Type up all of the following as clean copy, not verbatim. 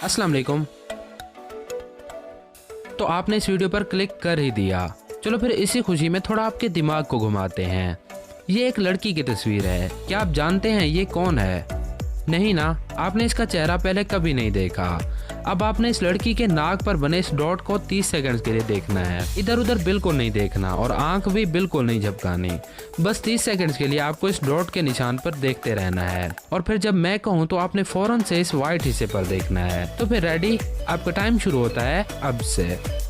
अस्सलाम वालेकुम। तो आपने इस वीडियो पर क्लिक कर ही दिया। चलो फिर इसी खुशी में थोड़ा आपके दिमाग को घुमाते हैं। ये एक लड़की की तस्वीर है। क्या आप जानते हैं ये कौन है? नहीं ना, आपने इसका चेहरा पहले कभी नहीं देखा। अब आपने इस लड़की के नाक पर बने इस डॉट को 30 सेकंड्स के लिए देखना है। इधर उधर बिल्कुल नहीं देखना और आंख भी बिल्कुल नहीं झपकानी। बस 30 सेकंड्स के लिए आपको इस डॉट के निशान पर देखते रहना है और फिर जब मैं कहूँ तो आपने फौरन से इस वाइट हिस्से पर देखना है। तो फिर रेडी, आपका टाइम शुरू होता है अब से।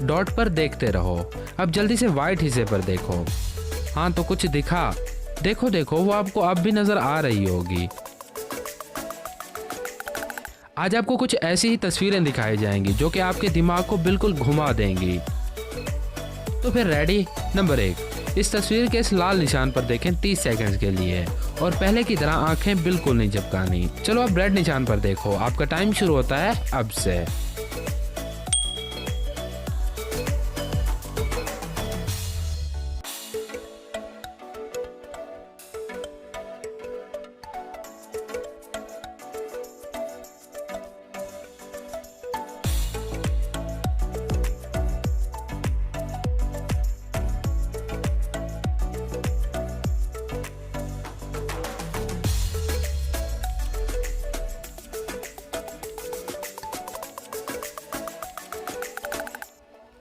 डॉट पर देखते रहो। अब जल्दी से वाइट हिस्से पर देखो। हाँ तो कुछ दिखा? देखो देखो, वो आपको अब भी नजर आ रही होगी। आज आपको कुछ ऐसी ही तस्वीरें दिखाई जाएंगी जो कि आपके दिमाग को बिल्कुल घुमा देंगी। तो फिर रेडी, नंबर 1, इस तस्वीर के इस लाल निशान पर देखें 30 सेकंड्स के लिए और पहले की तरह आंखें बिल्कुल नहीं झपकानी। चलो अब रेड निशान पर देखो। आपका टाइम शुरू होता है अब से।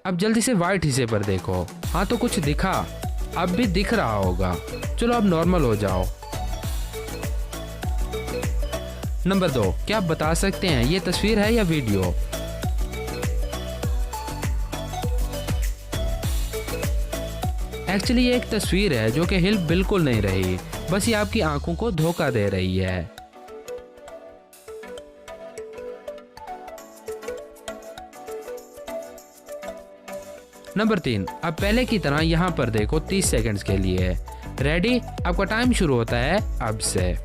अब जल्दी से वाइट हिस्से पर देखो। हाँ तो कुछ दिखा? अब भी दिख रहा होगा। चलो अब नॉर्मल हो जाओ। नंबर 2, क्या आप बता सकते हैं ये तस्वीर है या वीडियो? एक्चुअली ये एक तस्वीर है जो कि हिल बिल्कुल नहीं रही, बस ये आपकी आंखों को धोखा दे रही है। नंबर 3, अब पहले की तरह यहाँ पर देखो 30 सेकंड्स के लिए। रेडी, आपका टाइम शुरू होता है अब से।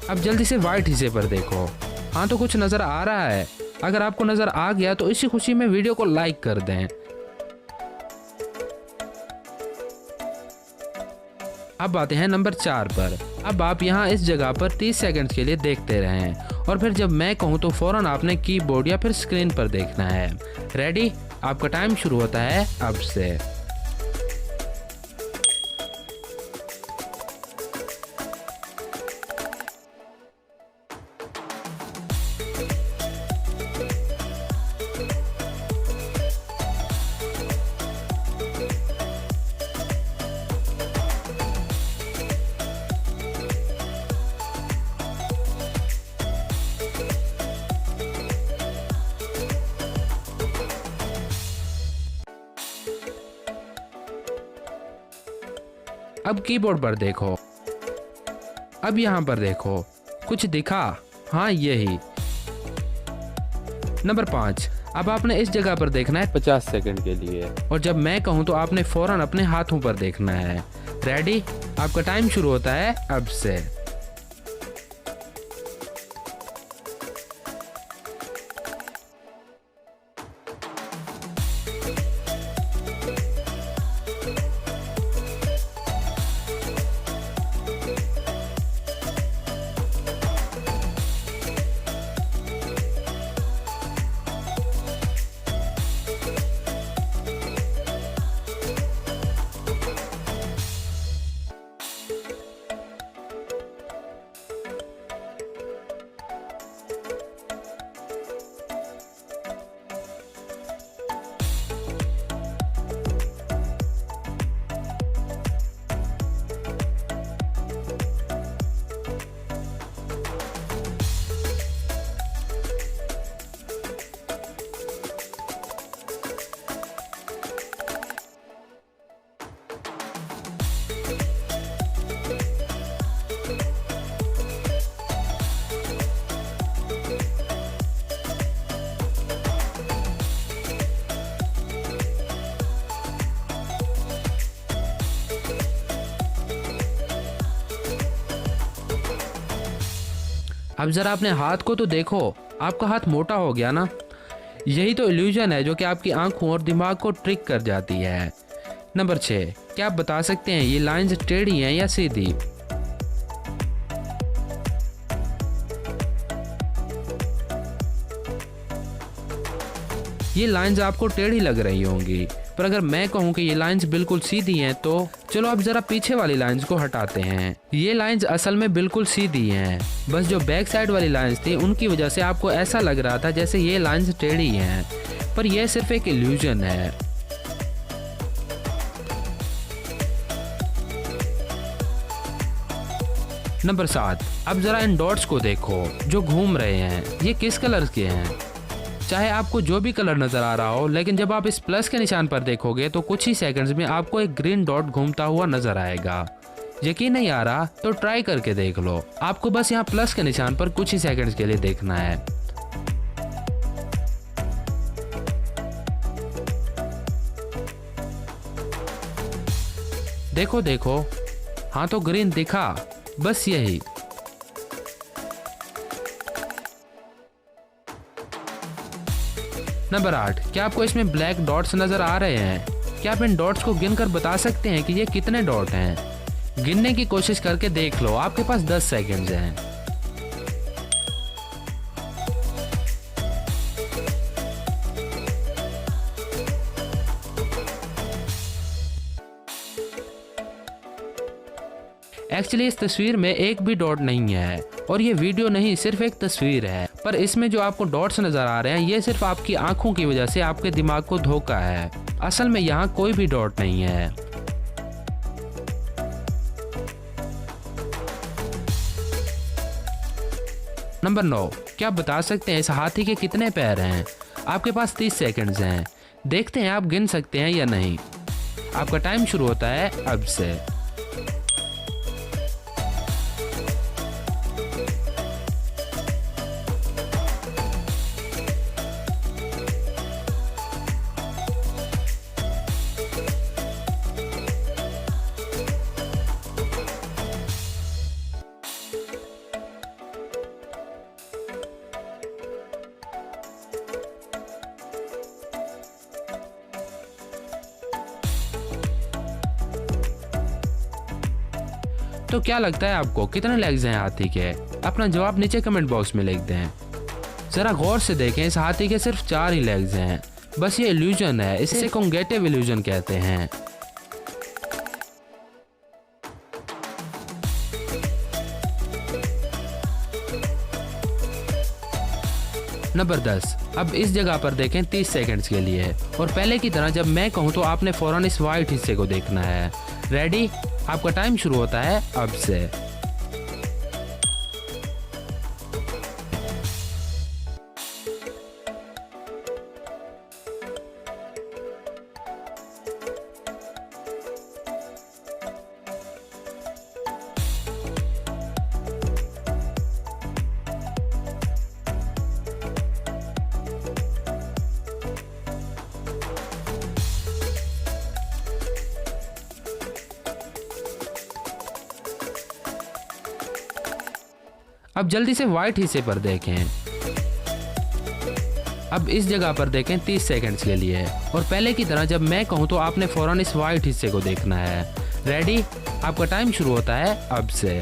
अब जल्दी से वाइट हिस्से पर देखो। हाँ तो कुछ नजर आ रहा है? अगर आपको नजर आ गया तो इसी खुशी में वीडियो को लाइक कर दें। अब आते हैं नंबर 4 पर। अब आप यहाँ इस जगह पर 30 सेकंड्स के लिए देखते रहें और फिर जब मैं कहूँ तो फौरन आपने कीबोर्ड या फिर स्क्रीन पर देखना है। रेडी, आपका टाइम शुरू होता है अब से। अब कीबोर्ड पर देखो। अब यहाँ पर देखो, कुछ दिखा? हाँ यही। नंबर 5, अब आपने इस जगह पर देखना है 50 सेकंड के लिए और जब मैं कहूँ तो आपने फौरन अपने हाथों पर देखना है। रेडी, आपका टाइम शुरू होता है अब से। अब जरा अपने हाथ को तो देखो, आपका हाथ मोटा हो गया ना। यही तो इल्यूजन है जो कि आपकी आंखों और दिमाग को ट्रिक कर जाती है। नंबर 6, क्या आप बता सकते हैं ये लाइंस टेढ़ी हैं या सीधी? ये लाइंस आपको टेढ़ी लग रही होंगी, पर अगर मैं कहूँ कि ये लाइंस बिल्कुल सीधी हैं तो चलो अब जरा पीछे वाली लाइंस को हटाते हैं। ये लाइंस असल में बिल्कुल सीधी हैं, बस जो बैक साइड वाली लाइंस थी उनकी वजह से आपको ऐसा लग रहा था जैसे ये लाइंस टेढ़ी हैं, पर यह सिर्फ एक इल्यूजन है। नंबर 7, अब जरा इन डॉट्स को देखो जो घूम रहे हैं, ये किस कलर के हैं? चाहे आपको जो भी कलर नजर आ रहा हो, लेकिन जब आप इस प्लस के निशान पर देखोगे तो कुछ ही सेकंड्स में आपको एक ग्रीन डॉट घूमता हुआ नजर आएगा। यकीन नहीं आ रहा तो ट्राई करके देख लो। आपको बस यहाँ प्लस के निशान पर कुछ ही सेकंड्स के लिए देखना है। देखो देखो, हाँ तो ग्रीन दिखा, बस यही। नंबर 8, क्या आपको इसमें ब्लैक डॉट्स नजर आ रहे हैं? क्या आप इन डॉट्स को गिनकर बता सकते हैं कि ये कितने डॉट हैं? गिनने की कोशिश करके देख लो, आपके पास 10 सेकंड्स हैं। एक्चुअली इस तस्वीर में एक भी डॉट नहीं है, और ये वीडियो नहीं, सिर्फ एक तस्वीर है। पर इसमें जो आपको डॉट्स नजर आ रहे हैं ये सिर्फ आपकी आंखों की वजह से आपके दिमाग को धोखा है। असल में यहाँ कोई भी डॉट नहीं है। नंबर 9, क्या आप बता सकते हैं इस हाथी के कितने पैर हैं? आपके पास 30 सेकंड्स हैं। देखते हैं आप गिन सकते हैं या नहीं। आपका टाइम शुरू होता है अब से। तो क्या लगता है आपको कितने लेग्स हैं हाथी के? अपना जवाब नीचे कमेंट बॉक्स में लिख दें। जरा गौर से देखें, इस हाथी के सिर्फ 4 ही लेग्स हैं। बस ये इल्यूजन है, इसे कॉन्गेटिव इल्यूजन कहते हैं। नंबर 10, अब इस जगह पर देखें 30 सेकंड्स के लिए, और पहले की तरह जब मैं कहूं तो आपने फौरन इस वाइट हिस्से को देखना है। रेडी? आपका टाइम शुरू होता है अब से। अब जल्दी से व्हाइट हिस्से पर देखें। अब इस जगह पर देखें 30 सेकंड्स के लिए, और पहले की तरह जब मैं कहूं तो आपने फौरन इस व्हाइट हिस्से को देखना है। रेडी? आपका टाइम शुरू होता है अब से।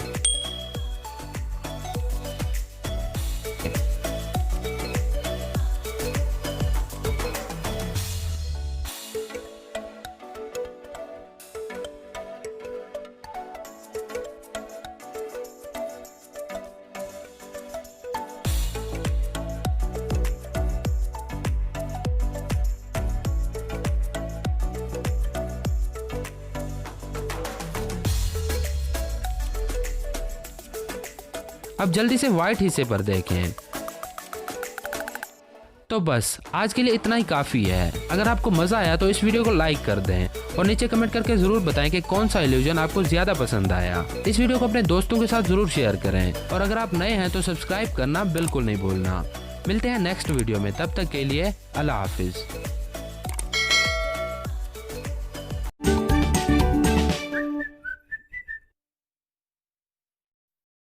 अब जल्दी से व्हाइट हिस्से पर देखें। तो बस आज के लिए इतना ही काफ़ी है। अगर आपको मज़ा आया तो इस वीडियो को लाइक कर दें और नीचे कमेंट करके ज़रूर बताएं कि कौन सा इल्यूजन आपको ज़्यादा पसंद आया। इस वीडियो को अपने दोस्तों के साथ ज़रूर शेयर करें, और अगर आप नए हैं तो सब्सक्राइब करना बिल्कुल नहीं भूलना। मिलते हैं नेक्स्ट वीडियो में, तब तक के लिए अल्लाह हाफिज़।